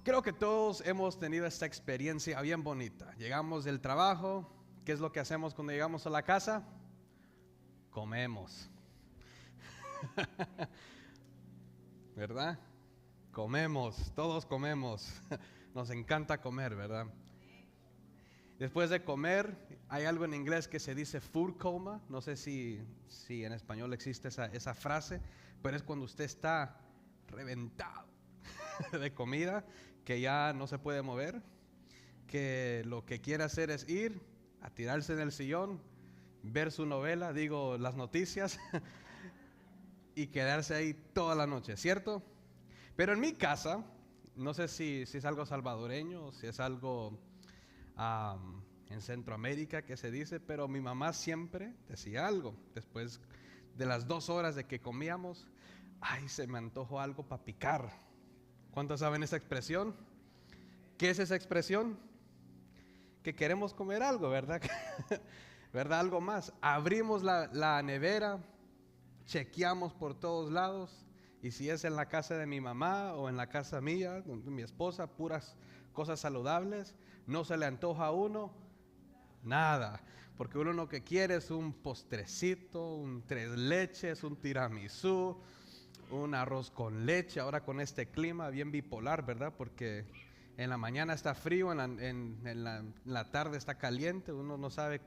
Creo que todos hemos tenido esta experiencia bien bonita. Llegamos del trabajo, ¿qué es lo que hacemos cuando llegamos a la casa? Comemos. ¿Verdad? Comemos, todos comemos. Nos encanta comer, ¿verdad? Después de comer, hay algo en inglés que se dice food coma. No sé si en español existe esa frase, pero es cuando usted está reventado de comida, que ya no se puede mover, que lo que quiere hacer es ir a tirarse en el sillón, ver su novela, las noticias, y quedarse ahí toda la noche, ¿cierto? Pero en mi casa, no sé si es algo salvadoreño o si es algo en Centroamérica que se dice, pero mi mamá siempre decía algo. Después de las 2 horas de que comíamos, ay, se me antojó algo para picar. ¿Cuántos saben esa expresión? ¿Qué es esa expresión? Que queremos comer algo, ¿verdad? ¿Verdad? Algo más. Abrimos la nevera, chequeamos por todos lados, y si es en la casa de mi mamá o en la casa mía, de mi esposa, puras cosas saludables, no se le antoja a uno nada, porque uno lo que quiere es un postrecito, un 3 leches, un tiramisú, un arroz con leche. Ahora con este clima bien bipolar, ¿verdad? Porque en la mañana está frío, en la tarde está caliente, uno no sabe.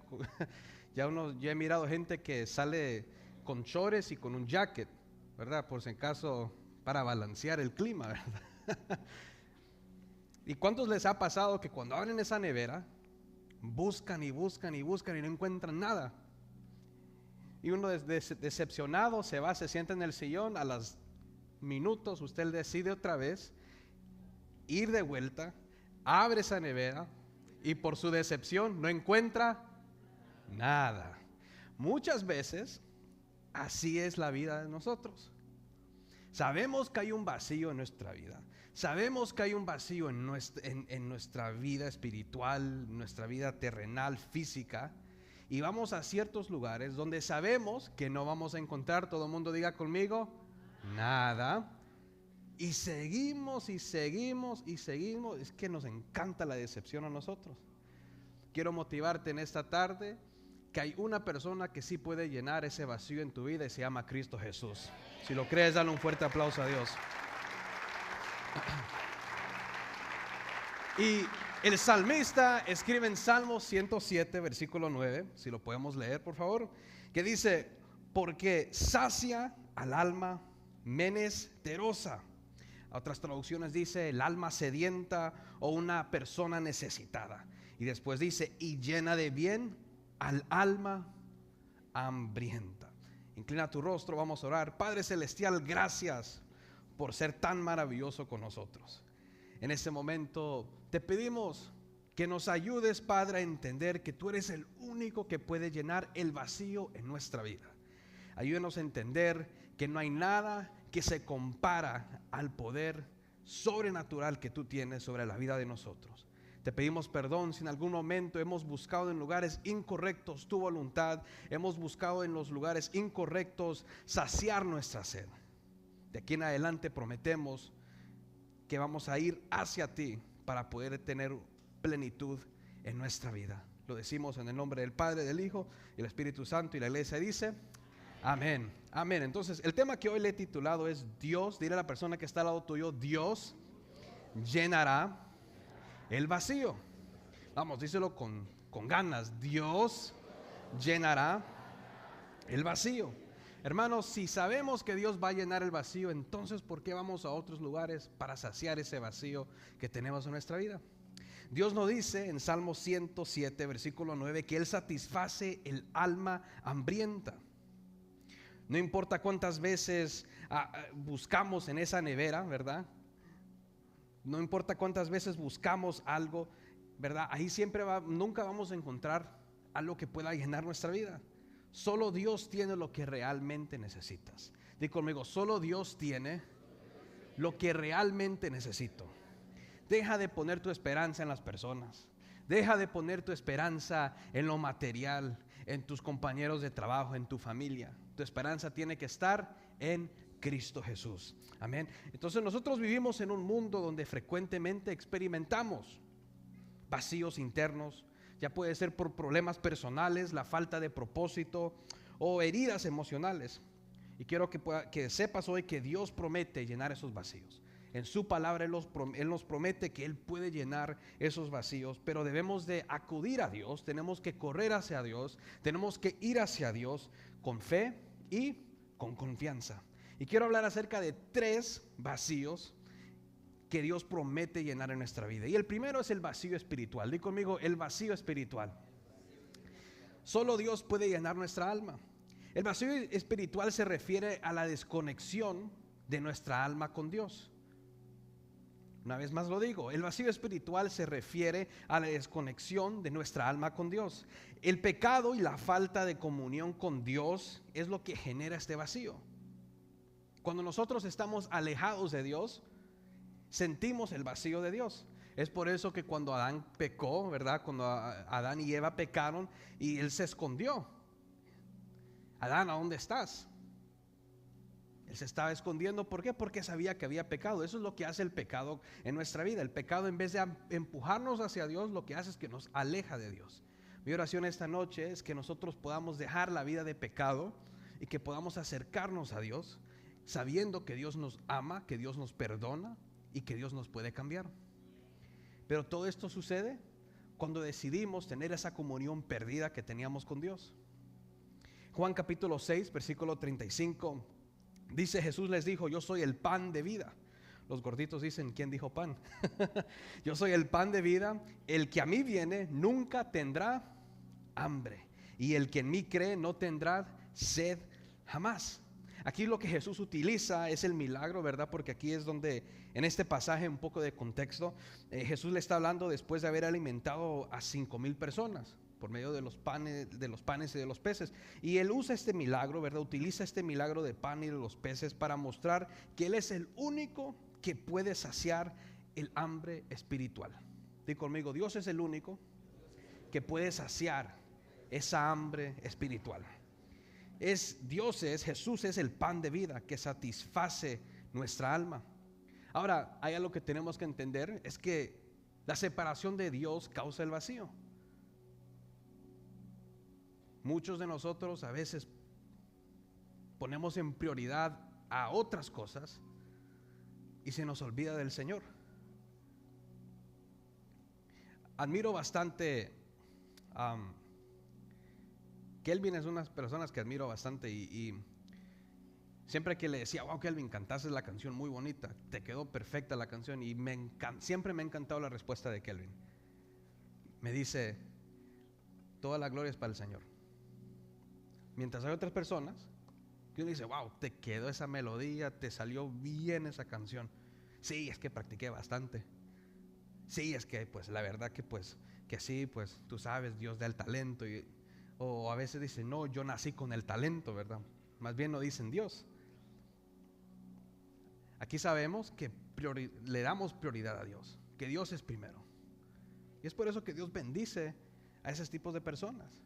Ya he mirado gente que sale con chores y con un jacket, ¿verdad? Por si acaso, para balancear el clima, ¿verdad? ¿Y cuántos les ha pasado que cuando abren esa nevera, buscan y buscan y buscan y no encuentran nada? Y uno decepcionado se va, se sienta en el sillón, a los minutos usted decide otra vez ir de vuelta, abre esa nevera y por su decepción no encuentra nada. Muchas veces así es la vida de nosotros. Sabemos que hay un vacío en nuestra vida. Sabemos que hay un vacío en nuestra vida espiritual, nuestra vida terrenal, física. Y vamos a ciertos lugares donde sabemos que no vamos a encontrar, todo el mundo diga conmigo, nada. Y seguimos y seguimos y seguimos. Es que nos encanta la decepción a nosotros. Quiero motivarte en esta tarde que hay una persona que sí puede llenar ese vacío en tu vida y se llama Cristo Jesús. Si lo crees, dale un fuerte aplauso a Dios. Y el salmista escribe en Salmo 107, versículo 9, si lo podemos leer, por favor, que dice: porque sacia al alma menesterosa. Otras traducciones dice el alma sedienta o una persona necesitada. Y después dice: y llena de bien al alma hambrienta. Inclina tu rostro, vamos a orar. Padre celestial, gracias por ser tan maravilloso con nosotros. En este momento te pedimos que nos ayudes, Padre, a entender que tú eres el único que puede llenar el vacío en nuestra vida. Ayúdenos a entender que no hay nada que se compara al poder sobrenatural que tú tienes sobre la vida de nosotros. Te pedimos perdón si en algún momento hemos buscado en lugares incorrectos tu voluntad, hemos buscado en los lugares incorrectos saciar nuestra sed. De aquí en adelante prometemos que vamos a ir hacia ti para poder tener plenitud en nuestra vida. Lo decimos en el nombre del Padre, del Hijo y del Espíritu Santo, y la iglesia dice amén, amén. Entonces el tema que hoy le he titulado es Dios, dile a la persona que está al lado tuyo, Dios llenará el vacío. Vamos, díselo con ganas. Dios llenará el vacío. Hermanos, si sabemos que Dios va a llenar el vacío, entonces ¿por qué vamos a otros lugares para saciar ese vacío que tenemos en nuestra vida? Dios nos dice en Salmo 107, versículo 9, que Él satisface el alma hambrienta. No importa cuántas veces buscamos en esa nevera, ¿verdad? No importa cuántas veces buscamos algo, ¿verdad? Ahí nunca vamos a encontrar algo que pueda llenar nuestra vida. Solo Dios tiene lo que realmente necesitas. Di conmigo, solo Dios tiene lo que realmente necesito. Deja de poner tu esperanza en las personas. Deja de poner tu esperanza en lo material, en tus compañeros de trabajo, en tu familia. Tu esperanza tiene que estar en Cristo Jesús. Amén. Entonces nosotros vivimos en un mundo donde frecuentemente experimentamos vacíos internos. Ya puede ser por problemas personales, la falta de propósito o heridas emocionales. Y quiero que sepas hoy que Dios promete llenar esos vacíos. En su palabra Él nos promete que Él puede llenar esos vacíos, pero debemos de acudir a Dios, tenemos que correr hacia Dios, tenemos que ir hacia Dios con fe y con confianza. Y quiero hablar acerca de 3 vacíos que Dios promete llenar en nuestra vida. Y el primero es el vacío espiritual. Di conmigo, el vacío espiritual. Solo Dios puede llenar nuestra alma. El vacío espiritual se refiere a la desconexión de nuestra alma con Dios. Una vez más lo digo, el vacío espiritual se refiere a la desconexión de nuestra alma con Dios. El pecado y la falta de comunión con Dios es lo que genera este vacío. Cuando nosotros estamos alejados de Dios, sentimos el vacío de Dios. Es por eso que cuando Adán pecó, ¿verdad? Cuando Adán y Eva pecaron y él se escondió. Adán, ¿a dónde estás? Él se estaba escondiendo. ¿Por qué? Porque sabía que había pecado. Eso es lo que hace el pecado en nuestra vida. El pecado, en vez de empujarnos hacia Dios, lo que hace es que nos aleja de Dios. Mi oración esta noche es que nosotros podamos dejar la vida de pecado y que podamos acercarnos a Dios, sabiendo que Dios nos ama, que Dios nos perdona y que Dios nos puede cambiar. Pero todo esto sucede cuando decidimos tener esa comunión perdida que teníamos con Dios. Juan capítulo 6, versículo 35. Dice: Jesús les dijo: yo soy el pan de vida. Los gorditos dicen: ¿quién dijo pan? Yo soy el pan de vida. El que a mí viene nunca tendrá hambre, y el que en mí cree no tendrá sed jamás. Aquí lo que Jesús utiliza es el milagro, ¿verdad? Porque aquí es donde, en este pasaje, un poco de contexto, Jesús le está hablando después de haber alimentado a 5,000 personas por medio de los panes y de los peces. Y él usa este milagro, ¿verdad? Utiliza este milagro de pan y de los peces para mostrar que él es el único que puede saciar el hambre espiritual. Di conmigo: Dios es el único que puede saciar esa hambre espiritual. Jesús es el pan de vida que satisface nuestra alma. Ahora, hay algo que tenemos que entender, es que la separación de Dios causa el vacío. Muchos de nosotros a veces ponemos en prioridad a otras cosas y se nos olvida del Señor. Admiro bastante Kelvin es unas personas que admiro bastante y siempre que le decía: wow, Kelvin, cantaste la canción muy bonita, te quedó perfecta la canción, y siempre me ha encantado la respuesta de Kelvin. Me dice: toda la gloria es para el Señor. Mientras hay otras personas que uno dice: wow, te quedó esa melodía, te salió bien esa canción. Sí, es que practiqué bastante. Sí, es que pues la verdad que pues que sí, pues tú sabes, Dios da el talento. O a veces dicen: no, yo nací con el talento, ¿verdad? Más bien no dicen Dios. Aquí sabemos que le damos prioridad a Dios, que Dios es primero. Y es por eso que Dios bendice a esos tipos de personas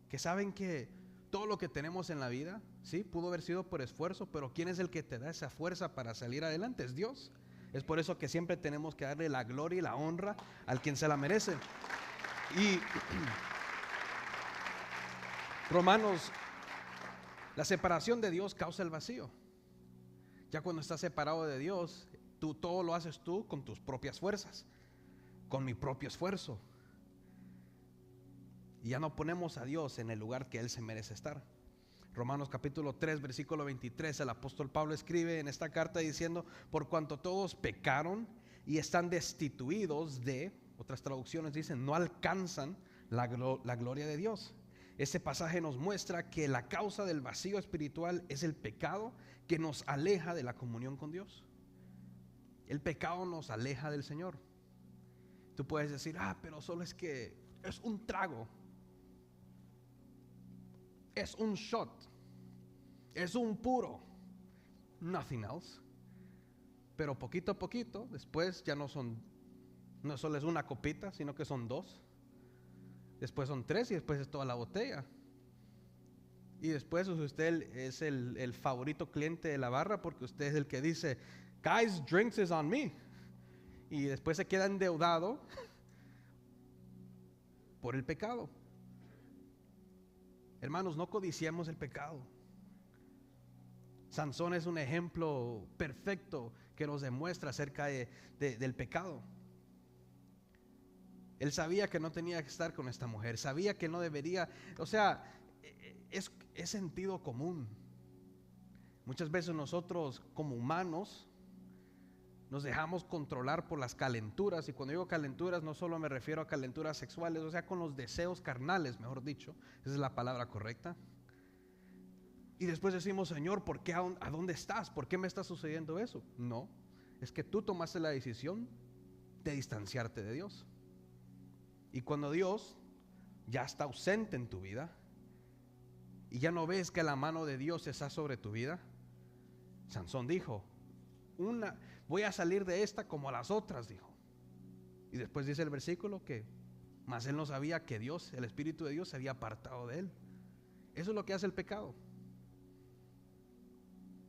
que saben que todo lo que tenemos en la vida, sí, pudo haber sido por esfuerzo, pero ¿quién es el que te da esa fuerza para salir adelante? Es Dios. Es por eso que siempre tenemos que darle la gloria y la honra al quien se la merece. Y Romanos, la separación de Dios causa el vacío. Ya cuando estás separado de Dios, todo lo haces tú con tus propias fuerzas, con mi propio esfuerzo. Y ya no ponemos a Dios en el lugar que Él se merece estar. Romanos capítulo 3, versículo 23, el apóstol Pablo escribe en esta carta diciendo: por cuanto todos pecaron y están destituidos de, otras traducciones dicen, no alcanzan la gloria de Dios. Este pasaje nos muestra que la causa del vacío espiritual es el pecado que nos aleja de la comunión con Dios. El pecado nos aleja del Señor. Tú puedes decir: pero solo es que es un trago, es un shot, es un puro, nothing else. Pero poquito a poquito, después ya no solo es una copita, sino que son 2. Después son 3 y después es toda la botella. Y después usted es el favorito cliente de la barra porque usted es el que dice, guys, drinks is on me. Y después se queda endeudado por el pecado. Hermanos, no codiciemos el pecado. Sansón es un ejemplo perfecto que nos demuestra acerca del pecado. Él sabía que no tenía que estar con esta mujer, sabía que no debería, o sea, es sentido común. Muchas veces nosotros como humanos nos dejamos controlar por las calenturas, y cuando digo calenturas no solo me refiero a calenturas sexuales, o sea, con los deseos carnales, mejor dicho, esa es la palabra correcta. Y después decimos, Señor, ¿por qué? ¿A dónde estás? ¿Por qué me está sucediendo eso? No, es que tú tomaste la decisión de distanciarte de Dios. Y cuando Dios ya está ausente en tu vida y ya no ves que la mano de Dios está sobre tu vida, Sansón dijo, voy a salir de esta como a las otras, dijo. Y después dice el versículo que mas él no sabía que Dios, el Espíritu de Dios, se había apartado de él. Eso es lo que hace el pecado.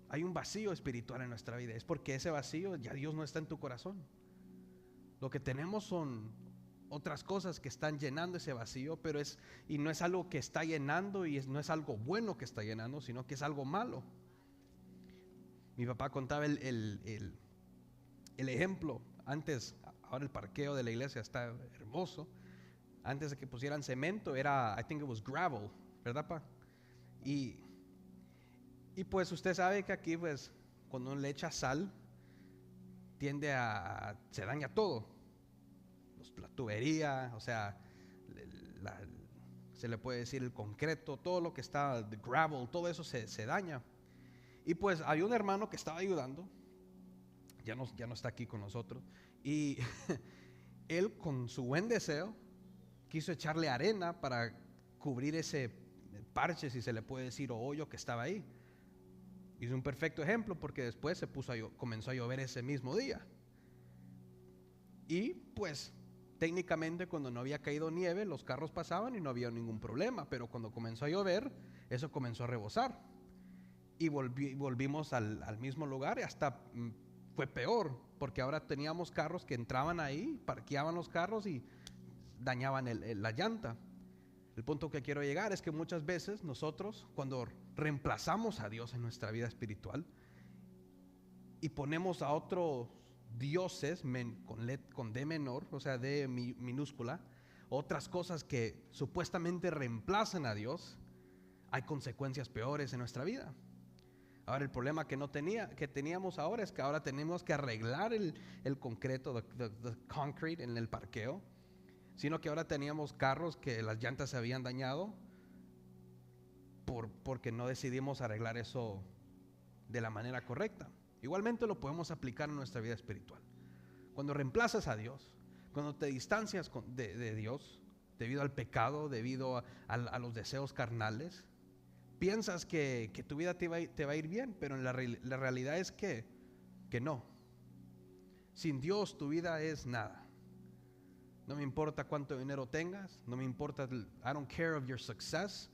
Hay un vacío espiritual en nuestra vida. Es porque ese vacío ya Dios no está en tu corazón. Lo que tenemos son otras cosas que están llenando ese vacío, y no es algo que está llenando, y no es algo bueno que está llenando, sino que es algo malo. Mi papá contaba el ejemplo antes. Ahora el parqueo de la iglesia está hermoso. Antes de que pusieran cemento era, I think it was gravel, ¿verdad, pa? Y pues usted sabe que aquí, pues, cuando uno le echa sal, se daña todo. La tubería, o sea, se le puede decir el concreto, todo lo que está, the gravel, todo eso se daña. Y pues había un hermano que estaba ayudando, ya no está aquí con nosotros, y él con su buen deseo quiso echarle arena para cubrir ese parche, si se le puede decir, o hoyo que estaba ahí. Y es un perfecto ejemplo porque después comenzó a llover ese mismo día. Y pues técnicamente cuando no había caído nieve, los carros pasaban y no había ningún problema, pero cuando comenzó a llover, eso comenzó a rebosar. Y volvimos al mismo lugar, y hasta fue peor, porque ahora teníamos carros que entraban ahí, parqueaban los carros y dañaban la llanta. El punto que quiero llegar es que muchas veces nosotros, cuando reemplazamos a Dios en nuestra vida espiritual y ponemos a otros dioses con D menor, o sea, D minúscula, otras cosas que supuestamente reemplazan a Dios, hay consecuencias peores en nuestra vida. Ahora el problema que teníamos ahora es que ahora tenemos que arreglar el concreto, the concrete en el parqueo, sino que ahora teníamos carros que las llantas se habían dañado porque no decidimos arreglar eso de la manera correcta. Igualmente lo podemos aplicar en nuestra vida espiritual. Cuando reemplazas a Dios, cuando te distancias de Dios debido al pecado, debido a los deseos carnales, piensas que tu vida te va a ir bien, pero la realidad es que no. Sin Dios tu vida es nada. No me importa cuánto dinero tengas, no me importa, I don't care of your success,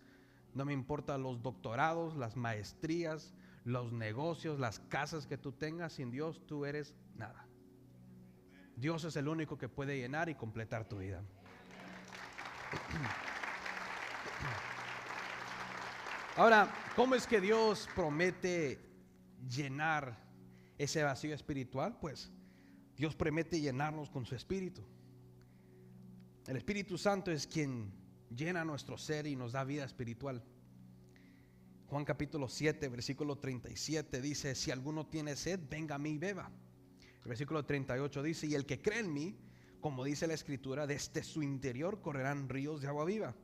no me importa los doctorados, las maestrías, los negocios, las casas que tú tengas. Sin Dios tú eres nada. Dios es el único que puede llenar y completar tu vida. Ahora, ¿cómo es que Dios promete llenar ese vacío espiritual? Pues Dios promete llenarnos con su Espíritu. El Espíritu Santo es quien llena nuestro ser y nos da vida espiritual. Juan capítulo 7, versículo 37 dice: si alguno tiene sed, venga a mí y beba. El versículo 38 dice: y el que cree en mí, como dice la Escritura, desde su interior correrán ríos de agua viva.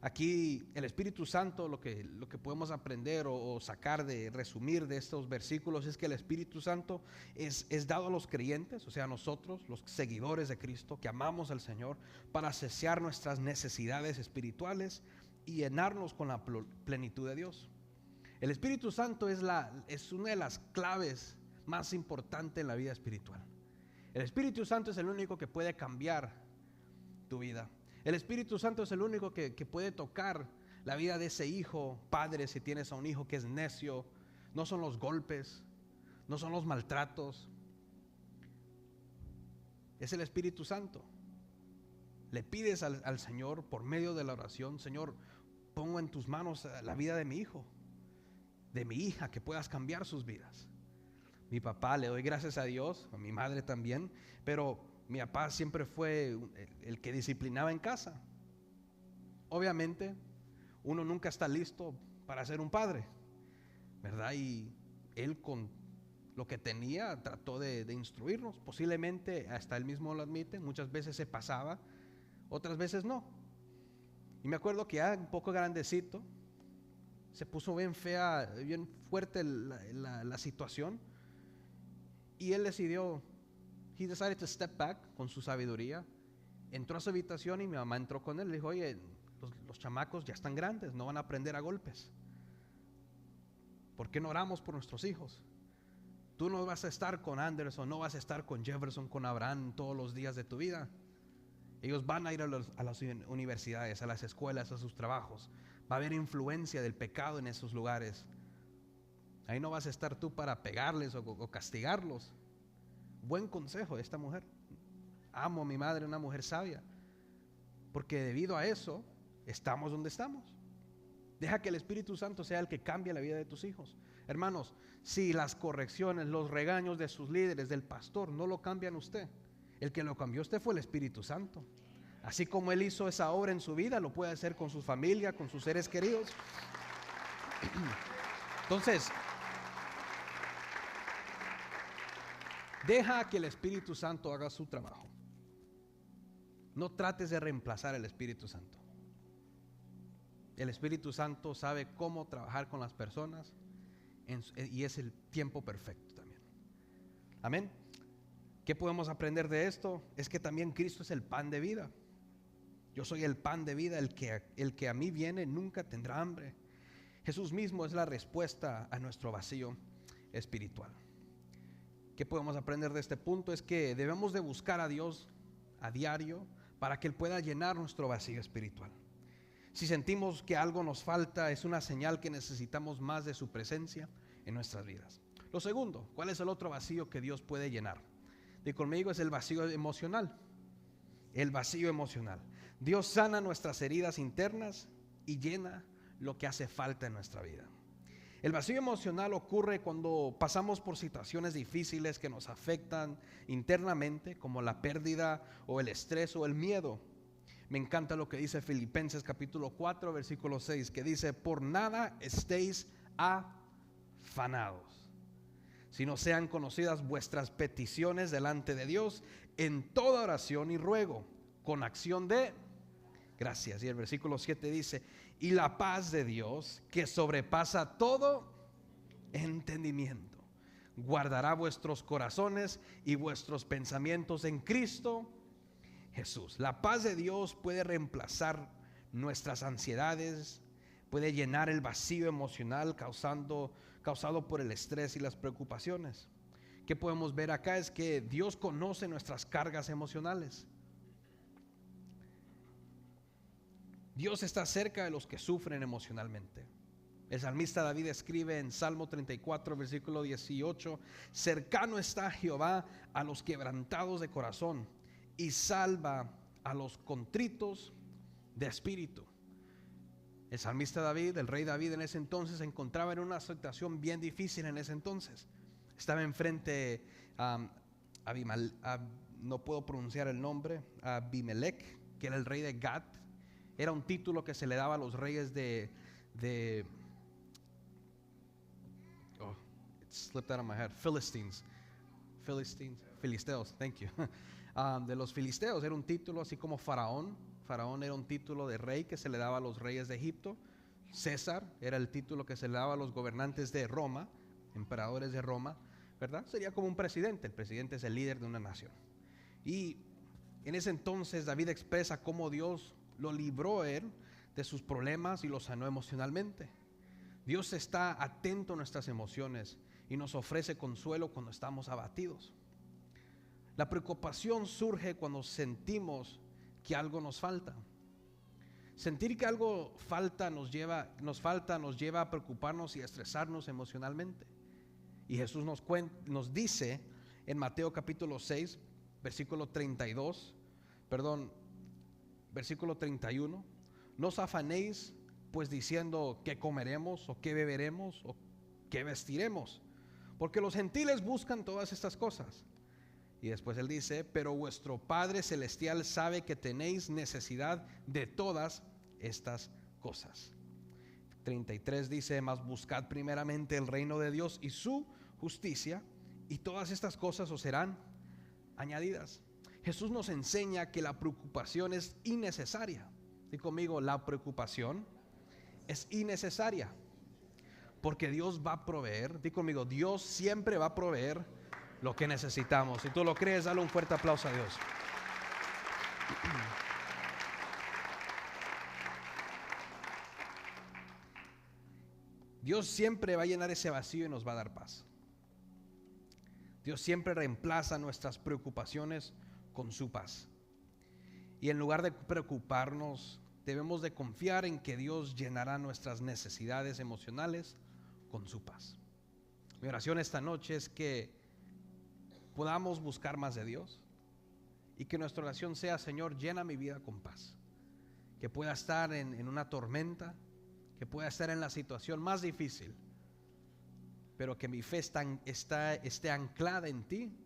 Aquí el Espíritu Santo, lo que podemos aprender o sacar resumir de estos versículos, es que el Espíritu Santo es dado a los creyentes, o sea, a nosotros, los seguidores de Cristo, que amamos al Señor, para saciar nuestras necesidades espirituales y llenarnos con la plenitud de Dios. El Espíritu Santo es una de las claves más importantes en la vida espiritual. El Espíritu Santo es el único que puede cambiar tu vida. El Espíritu Santo es el único que puede tocar la vida de ese hijo. Padre, si tienes a un hijo que es necio, no son los golpes, no son los maltratos, es el Espíritu Santo. Le pides al Señor por medio de la oración: Señor, pongo en tus manos la vida de mi hijo, de mi hija, que puedas cambiar sus vidas. Mi papá, le doy gracias a Dios, a mi madre también, pero mi papá siempre fue el que disciplinaba en casa. Obviamente, uno nunca está listo para ser un padre, ¿verdad? Y él, con lo que tenía, trató de instruirnos. Posiblemente, hasta él mismo lo admite, muchas veces se pasaba, otras veces no. Y me acuerdo que ya un poco grandecito, se puso bien fea, bien fuerte la situación, y él decidió, he decided to step back con su sabiduría. Entró a su habitación y mi mamá entró con él. Le dijo: oye, los chamacos ya están grandes, no van a aprender a golpes. ¿Por qué no oramos por nuestros hijos? Tú no vas a estar con Anderson, no vas a estar con Jefferson, con Abraham todos los días de tu vida. Ellos van a ir a las universidades, a las escuelas, a sus trabajos. Va a haber influencia del pecado en esos lugares. Ahí no vas a estar tú para pegarles o castigarlos. Buen consejo de esta mujer. Amo a mi madre, una mujer sabia, porque debido a eso estamos donde estamos. Deja que el Espíritu Santo sea el que cambie la vida de tus hijos. Hermanos, si las correcciones, los regaños de sus líderes, del pastor, no lo cambian usted, el que lo cambió usted fue el Espíritu Santo. Así como Él hizo esa obra en su vida, lo puede hacer con su familia, con sus seres queridos. Entonces, deja que el Espíritu Santo haga su trabajo. No trates de reemplazar al Espíritu Santo. El Espíritu Santo sabe cómo trabajar con las personas, y es el tiempo perfecto también. Amén. ¿Qué podemos aprender de esto? Es que también Cristo es el pan de vida. Yo soy el pan de vida, el que a mí viene nunca tendrá hambre. Jesús mismo es la respuesta a nuestro vacío espiritual. ¿Qué podemos aprender de este punto? Es que debemos de buscar a Dios a diario para que Él pueda llenar nuestro vacío espiritual. Si sentimos que algo nos falta, es una señal que necesitamos más de su presencia en nuestras vidas. Lo segundo, ¿cuál es el otro vacío que Dios puede llenar? Y conmigo, es el vacío emocional. El vacío emocional. Dios sana nuestras heridas internas y llena lo que hace falta en nuestra vida. El vacío emocional ocurre cuando pasamos por situaciones difíciles que nos afectan internamente, como la pérdida o el estrés o el miedo. Me encanta lo que dice Filipenses capítulo 4 versículo 6, que dice: por nada estéis afanados, sino sean conocidas vuestras peticiones delante de Dios en toda oración y ruego, con acción de gracias. Y el versículo 7 dice: y la paz de Dios, que sobrepasa todo entendimiento, guardará vuestros corazones y vuestros pensamientos en Cristo Jesús. La paz de Dios puede reemplazar nuestras ansiedades, puede llenar el vacío emocional causado por el estrés y las preocupaciones. ¿Qué podemos ver acá? Es que Dios conoce nuestras cargas emocionales. Dios está cerca de los que sufren emocionalmente. El salmista David escribe en Salmo 34 versículo 18: cercano está Jehová a los quebrantados de corazón y salva a los contritos de espíritu. El salmista David, el rey David, en ese entonces se encontraba en una situación bien difícil. En ese entonces estaba enfrente no puedo pronunciar el nombre, Abimelech, que era el rey de Gat. Era un título que se le daba a los reyes it slipped out of my head. Filisteos, thank you. De los filisteos era un título, así como Faraón. Faraón era un título de rey que se le daba a los reyes de Egipto. César era el título que se le daba a los gobernantes de Roma, emperadores de Roma, ¿verdad? Sería como un presidente. El presidente es el líder de una nación. Y en ese entonces David expresa cómo Dios lo libró él de sus problemas y lo sanó emocionalmente. Dios está atento a nuestras emociones y nos ofrece consuelo cuando estamos abatidos. La preocupación surge cuando sentimos que algo nos falta. Sentir que algo nos lleva a preocuparnos y a estresarnos emocionalmente. Y Jesús nos dice en Mateo capítulo 6, versículo 31, no os afanéis pues diciendo qué comeremos o qué beberemos o qué vestiremos, porque los gentiles buscan todas estas cosas. Y después él dice, pero vuestro Padre Celestial sabe que tenéis necesidad de todas estas cosas. 33 dice, mas buscad primeramente el reino de Dios y su justicia, y todas estas cosas os serán añadidas. Jesús nos enseña que la preocupación es innecesaria. Di conmigo, la preocupación es innecesaria, porque Dios va a proveer. Di conmigo, Dios siempre va a proveer lo que necesitamos. Si tú lo crees, dale un fuerte aplauso a Dios. Dios siempre va a llenar ese vacío y nos va a dar paz. Dios siempre reemplaza nuestras preocupaciones con su paz. Y en lugar de preocuparnos, debemos de confiar en que Dios llenará nuestras necesidades emocionales con su paz. Mi oración esta noche es que podamos buscar más de Dios y que nuestra oración sea, Señor, llena mi vida con paz. Que pueda estar en una tormenta, que pueda estar en la situación más difícil, pero que mi fe esté anclada en ti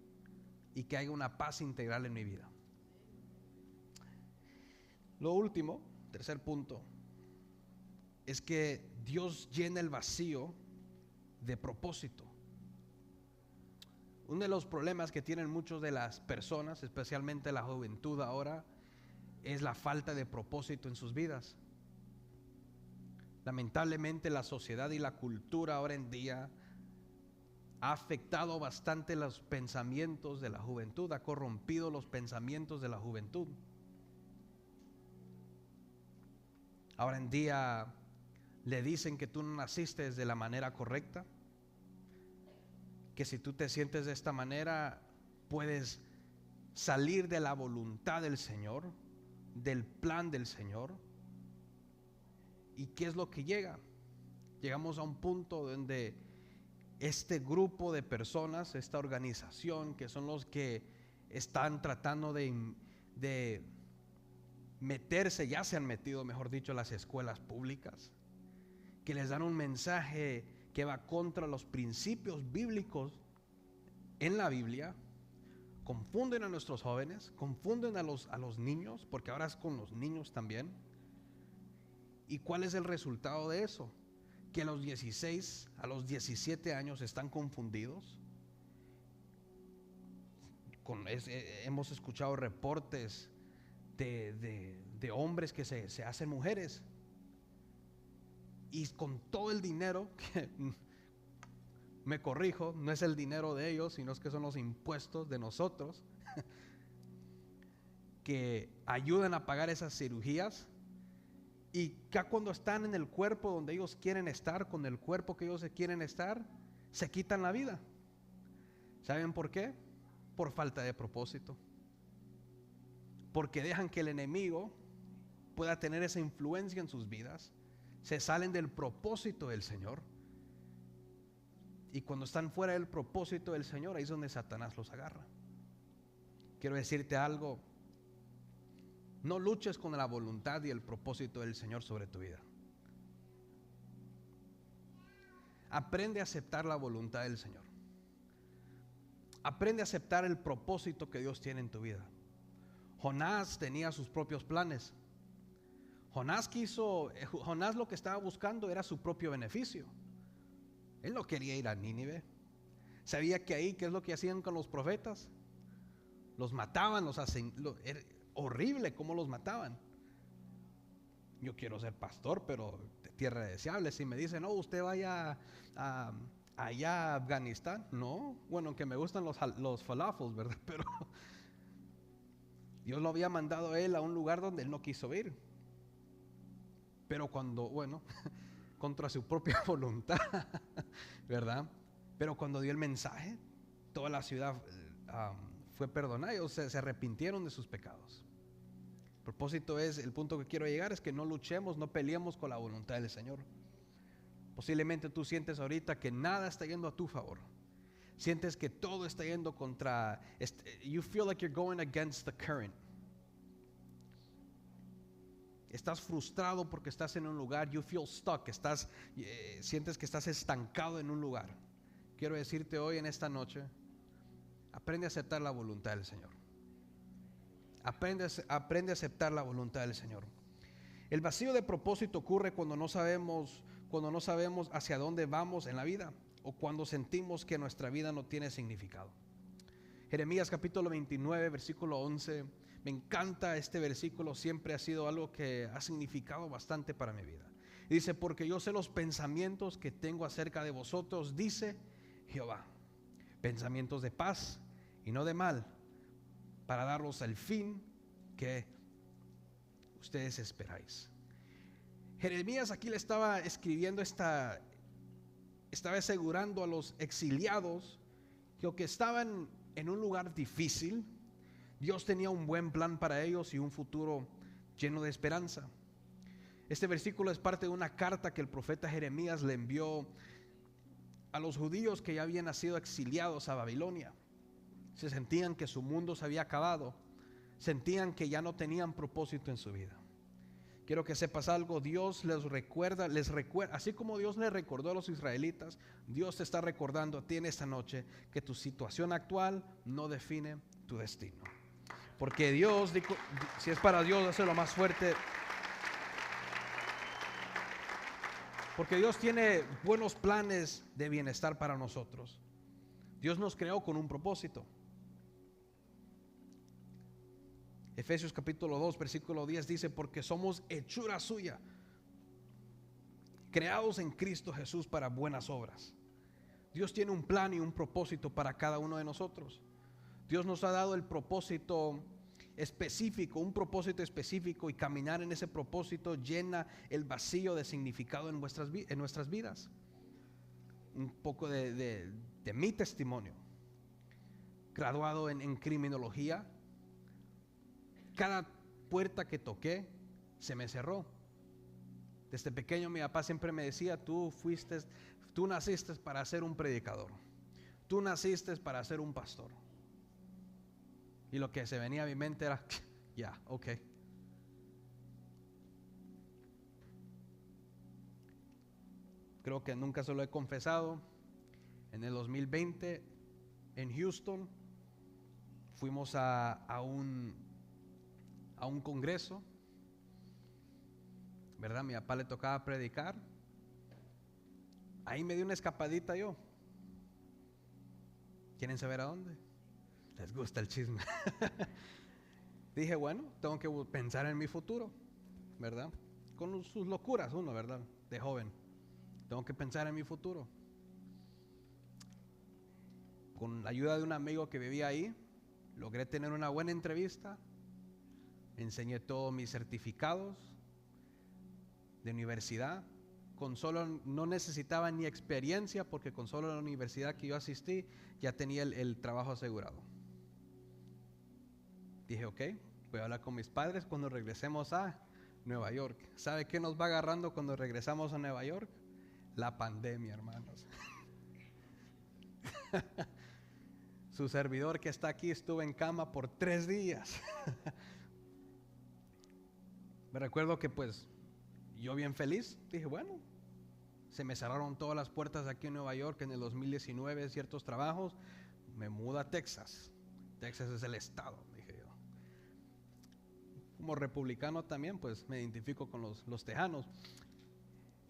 y que haya una paz integral en mi vida. Lo último, tercer punto, es que Dios llena el vacío de propósito. Uno de los problemas que tienen muchas de las personas, especialmente la juventud ahora, es la falta de propósito en sus vidas. Lamentablemente la sociedad y la cultura ahora en día ha afectado bastante los pensamientos de la juventud, ha corrompido los pensamientos de la juventud. Ahora en día le dicen que tú no naciste de la manera correcta, que si tú te sientes de esta manera puedes salir de la voluntad del Señor, del plan del Señor. ¿Y qué es lo que llega? Llegamos a un punto donde este grupo de personas, esta organización, que son los que están tratando de meterse, ya se han metido, mejor dicho, a las escuelas públicas, que les dan un mensaje que va contra los principios bíblicos en la Biblia, confunden a nuestros jóvenes, confunden a los niños, porque ahora es con los niños también. ¿Y cuál es el resultado de eso? Que a los 16, a los 17 años están confundidos. Hemos escuchado reportes de hombres que se hacen mujeres. Y con todo el dinero, que me corrijo, no es el dinero de ellos, sino es que son los impuestos de nosotros, que ayudan a pagar esas cirugías. Y ya cuando están en el cuerpo donde ellos quieren estar, con el cuerpo que ellos quieren estar, se quitan la vida. ¿Saben por qué? Por falta de propósito. Porque dejan que el enemigo pueda tener esa influencia en sus vidas. Se salen del propósito del Señor. Y cuando están fuera del propósito del Señor, ahí es donde Satanás los agarra. Quiero decirte algo. No luches con la voluntad y el propósito del Señor sobre tu vida. Aprende a aceptar la voluntad del Señor. Aprende a aceptar el propósito que Dios tiene en tu vida. Jonás tenía sus propios planes. Jonás lo que estaba buscando era su propio beneficio. Él no quería ir a Nínive. Sabía que ahí, ¿qué es lo que hacían con los profetas? Los mataban, era horrible cómo los mataban. Yo quiero ser pastor, pero de tierra deseable. Si me dicen, no, usted vaya allá a Afganistán. No, bueno, aunque me gustan los falafels, ¿verdad? Pero Dios lo había mandado a él a un lugar donde él no quiso ir. Pero contra su propia voluntad, ¿verdad? Pero cuando dio el mensaje, toda la ciudad fue perdonada, o sea, se arrepintieron de sus pecados. Propósito es, el punto que quiero llegar es que no luchemos, no peleemos con la voluntad del Señor. Posiblemente tú sientes ahorita que nada está yendo a tu favor. Sientes que todo está yendo contra, you feel like you're going against the current. Estás frustrado porque estás en un lugar, you feel stuck, sientes que estás estancado en un lugar. Quiero decirte hoy en esta noche, aprende a aceptar la voluntad del Señor. Aprende a aceptar la voluntad del Señor. El vacío de propósito ocurre cuando no sabemos hacia dónde vamos en la vida, o cuando sentimos que nuestra vida no tiene significado. Jeremías capítulo 29, versículo 11. Me encanta este versículo, siempre ha sido algo que ha significado bastante para mi vida. Y dice, porque yo sé los pensamientos que tengo acerca de vosotros, dice Jehová, pensamientos de paz y no de mal, para daros el fin que ustedes esperáis. Jeremías aquí le estaba escribiendo, estaba asegurando a los exiliados que aunque estaban en un lugar difícil, Dios tenía un buen plan para ellos y un futuro lleno de esperanza. Este versículo es parte de una carta que el profeta Jeremías le envió a los judíos que ya habían sido exiliados a Babilonia. Se sentían que su mundo se había acabado, sentían que ya no tenían propósito en su vida. Quiero que sepas algo, Dios les recuerda, así como Dios les recordó a los israelitas, Dios te está recordando a ti en esta noche que tu situación actual no define tu destino. Porque Dios, si es para Dios, hazlo más fuerte. Porque Dios tiene buenos planes de bienestar para nosotros. Dios nos creó con un propósito. Efesios capítulo 2, versículo 10 dice, porque somos hechura suya, creados en Cristo Jesús para buenas obras. Dios tiene un plan y un propósito para cada uno de nosotros. Dios nos ha dado el propósito específico, un propósito específico, y caminar en ese propósito llena el vacío de significado en nuestras vidas. Un poco de mi testimonio. Graduado en criminología, cada puerta que toqué se me cerró. Desde pequeño mi papá siempre me decía, tú naciste para ser un predicador, tú naciste para ser un pastor. Y lo que se venía a mi mente era, ya, ok. Creo que nunca se lo he confesado. En el 2020, en Houston, fuimos a un congreso, ¿verdad? Mi papá le tocaba predicar. Ahí me di una escapadita yo. ¿Quieren saber a dónde? Les gusta el chisme. Dije, bueno, tengo que pensar en mi futuro, ¿verdad? Con sus locuras uno, ¿verdad? De joven. Tengo que pensar en mi futuro. Con la ayuda de un amigo que vivía ahí, logré tener una buena entrevista. Enseñé todos mis certificados de universidad. No necesitaba ni experiencia, porque con solo la universidad que yo asistí ya tenía el trabajo asegurado. Dije, ok, voy a hablar con mis padres cuando regresemos a Nueva York. ¿Sabe qué nos va agarrando cuando regresamos a Nueva York? La pandemia, hermanos. Su servidor que está aquí estuvo en cama por 3 días. Me recuerdo que pues yo bien feliz, dije, bueno, se me cerraron todas las puertas aquí en Nueva York en el 2019, ciertos trabajos, me mudo a Texas. Texas es el estado, dije yo. Como republicano también, pues me identifico con los tejanos.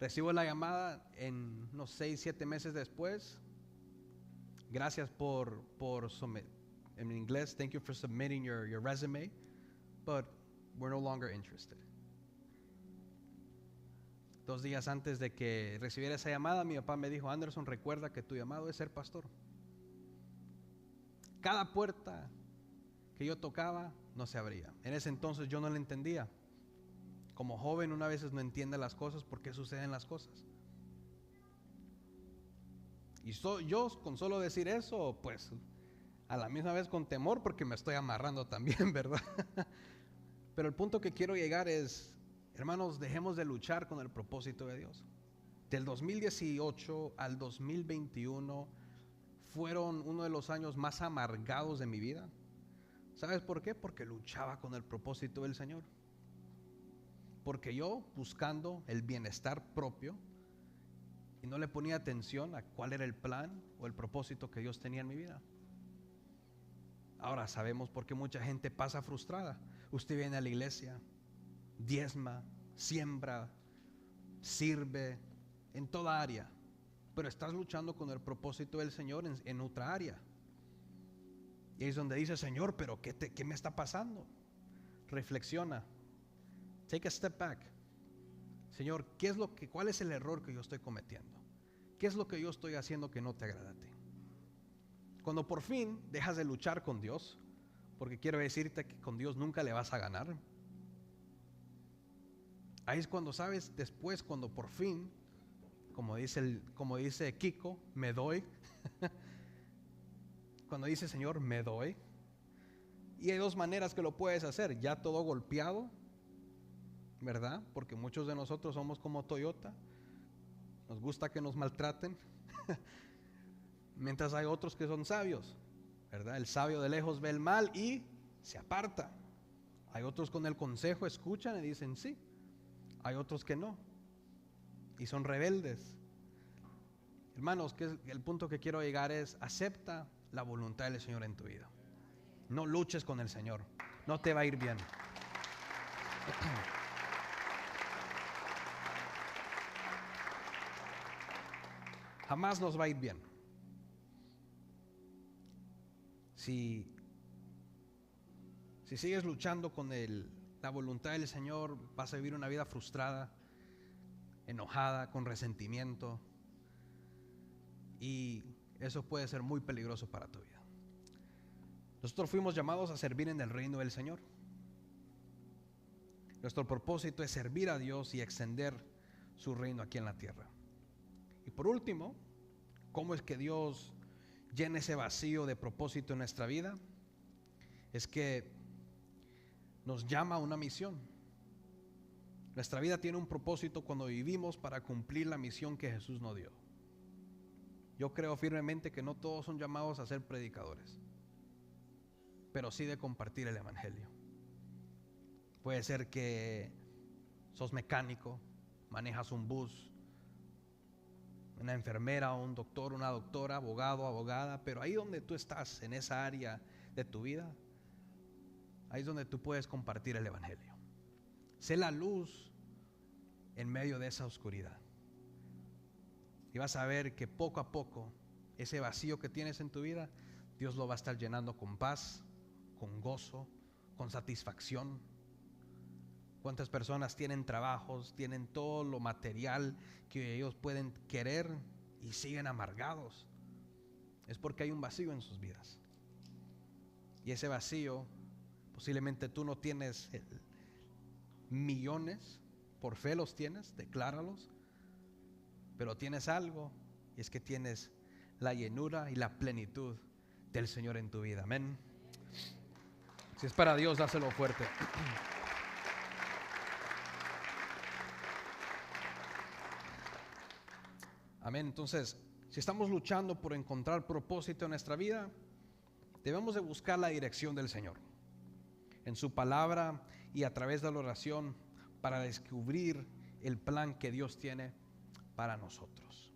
Recibo la llamada en unos 6-7 meses después. Gracias por en inglés, thank you for submitting your resume, but we're no longer interested. 2 días antes de que recibiera esa llamada, mi papá me dijo, Anderson, recuerda que tu llamado es ser pastor. Cada puerta que yo tocaba no se abría. En ese entonces yo no la entendía. Como joven una veces no entiende las cosas, por qué suceden las cosas. Y yo con solo decir eso, pues a la misma vez con temor, porque me estoy amarrando también, ¿verdad? Pero el punto que quiero llegar es, hermanos, dejemos de luchar con el propósito de Dios. Del 2018 al 2021 fueron uno de los años más amargados de mi vida. ¿Sabes por qué? Porque luchaba con el propósito del Señor. Porque yo, buscando el bienestar propio, y no le ponía atención a cuál era el plan o el propósito que Dios tenía en mi vida. Ahora sabemos por qué mucha gente pasa frustrada. Usted viene a la iglesia, diezma, siembra, sirve en toda área, pero estás luchando con el propósito del Señor en otra área. Y ahí es donde dice, Señor, pero ¿qué me está pasando? Reflexiona. Take a step back. Señor, ¿cuál es el error que yo estoy cometiendo? ¿Qué es lo que yo estoy haciendo que no te agrada a ti? Cuando por fin dejas de luchar con Dios, porque quiero decirte que con Dios nunca le vas a ganar. Ahí es cuando sabes, después cuando por fin, como dice Kiko, me doy. Cuando dice Señor, me doy. Y hay dos maneras que lo puedes hacer, ya todo golpeado, ¿verdad? Porque muchos de nosotros somos como Toyota, nos gusta que nos maltraten. Mientras hay otros que son sabios, ¿verdad? El sabio de lejos ve el mal y se aparta. Hay otros con el consejo escuchan y dicen sí. Hay otros que no y son rebeldes. Hermanos, el punto que quiero llegar es: acepta la voluntad del Señor en tu vida. No luches con el Señor, no te va a ir bien. Jamás nos va a ir bien. Si sigues luchando con la voluntad del Señor, vas a vivir una vida frustrada, enojada, con resentimiento, y eso puede ser muy peligroso para tu vida. Nosotros fuimos llamados a servir en el reino del Señor. Nuestro propósito es servir a Dios y extender su reino aquí en la tierra. Y por último, ¿cómo es que Dios llena ese vacío de propósito en nuestra vida? Es que nos llama a una misión. Nuestra vida tiene un propósito cuando vivimos para cumplir la misión que Jesús nos dio. Yo creo firmemente que no todos son llamados a ser predicadores, pero sí de compartir el evangelio. Puede ser que sos mecánico, manejas un bus, una enfermera, un doctor, una doctora, abogado, abogada, pero ahí donde tú estás, en esa área de tu vida, ahí es donde tú puedes compartir el evangelio. Sé la luz en medio de esa oscuridad. Y vas a ver que poco a poco ese vacío que tienes en tu vida, Dios lo va a estar llenando con paz, con gozo, con satisfacción. ¿Cuántas personas tienen trabajos, tienen todo lo material que ellos pueden querer y siguen amargados? Es porque hay un vacío en sus vidas. Y ese vacío, posiblemente tú no tienes millones, por fe los tienes, decláralos, pero tienes algo, y es que tienes la llenura y la plenitud del Señor en tu vida. Amén. Si es para Dios, dáselo fuerte. Amén. Entonces, si estamos luchando por encontrar propósito en nuestra vida, debemos de buscar la dirección del Señor en su palabra y a través de la oración para descubrir el plan que Dios tiene para nosotros.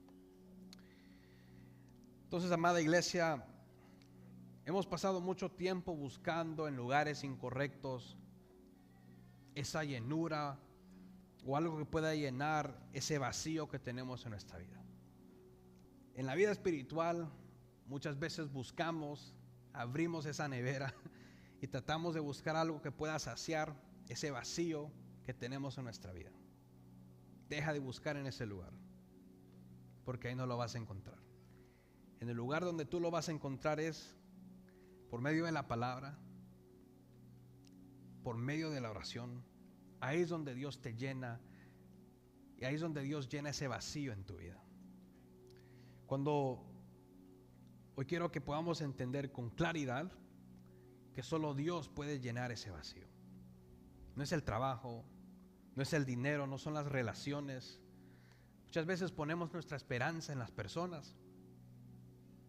Entonces, amada iglesia, hemos pasado mucho tiempo buscando en lugares incorrectos esa llenura o algo que pueda llenar ese vacío que tenemos en nuestra vida. En la vida espiritual muchas veces abrimos esa nevera y tratamos de buscar algo que pueda saciar ese vacío que tenemos en nuestra vida. Deja de buscar en ese lugar, porque ahí no lo vas a encontrar. En el lugar donde tú lo vas a encontrar es por medio de la palabra, por medio de la oración. Ahí es donde Dios te llena, y ahí es donde Dios llena ese vacío en tu vida. Hoy quiero que podamos entender con claridad que solo Dios puede llenar ese vacío. no es el trabajo, no es el dinero, no son las relaciones. Muchas veces ponemos nuestra esperanza en las personas.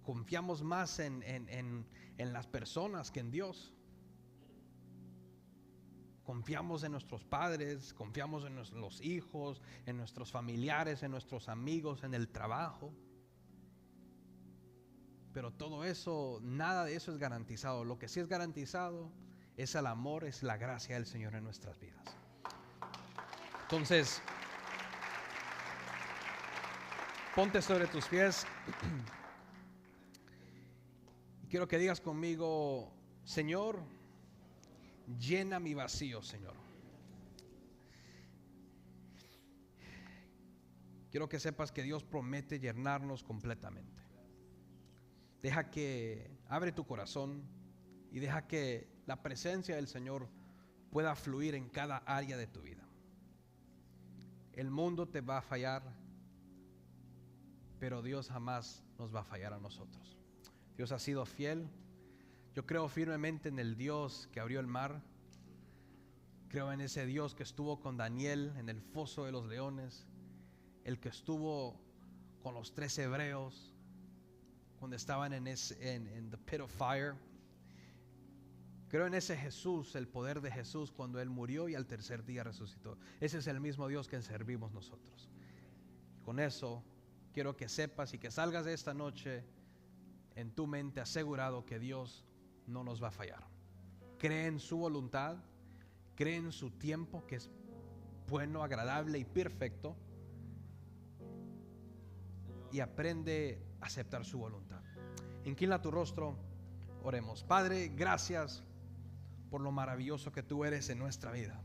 Confiamos más en las personas que en Dios. Confiamos en nuestros padres, confiamos en los hijos, en nuestros familiares, en nuestros amigos, en el trabajo. Pero todo eso, nada de eso es garantizado. Lo que sí es garantizado es el amor, es la gracia del Señor en nuestras vidas. Entonces, ponte sobre tus pies. Quiero que digas conmigo: Señor, llena mi vacío, Señor. Quiero que sepas que Dios promete llenarnos completamente. Abre tu corazón y deja que la presencia del Señor pueda fluir en cada área de tu vida. El mundo te va a fallar, pero Dios jamás nos va a fallar a nosotros. Dios ha sido fiel. Yo creo firmemente en el Dios que abrió el mar. Creo en ese Dios que estuvo con Daniel en el foso de los leones, el que estuvo con los 3 hebreos cuando estaban en the pit of fire. Creo en ese Jesús, el poder de Jesús cuando Él murió y al tercer día resucitó. Ese es el mismo Dios que servimos nosotros. Con eso quiero que sepas y que salgas de esta noche en tu mente asegurado que Dios no nos va a fallar. Cree en su voluntad, cree en su tiempo que es bueno, agradable y perfecto, y aprende a aceptar su voluntad. Inclina tu rostro, oremos. Padre, gracias por lo maravilloso que tú eres en nuestra vida.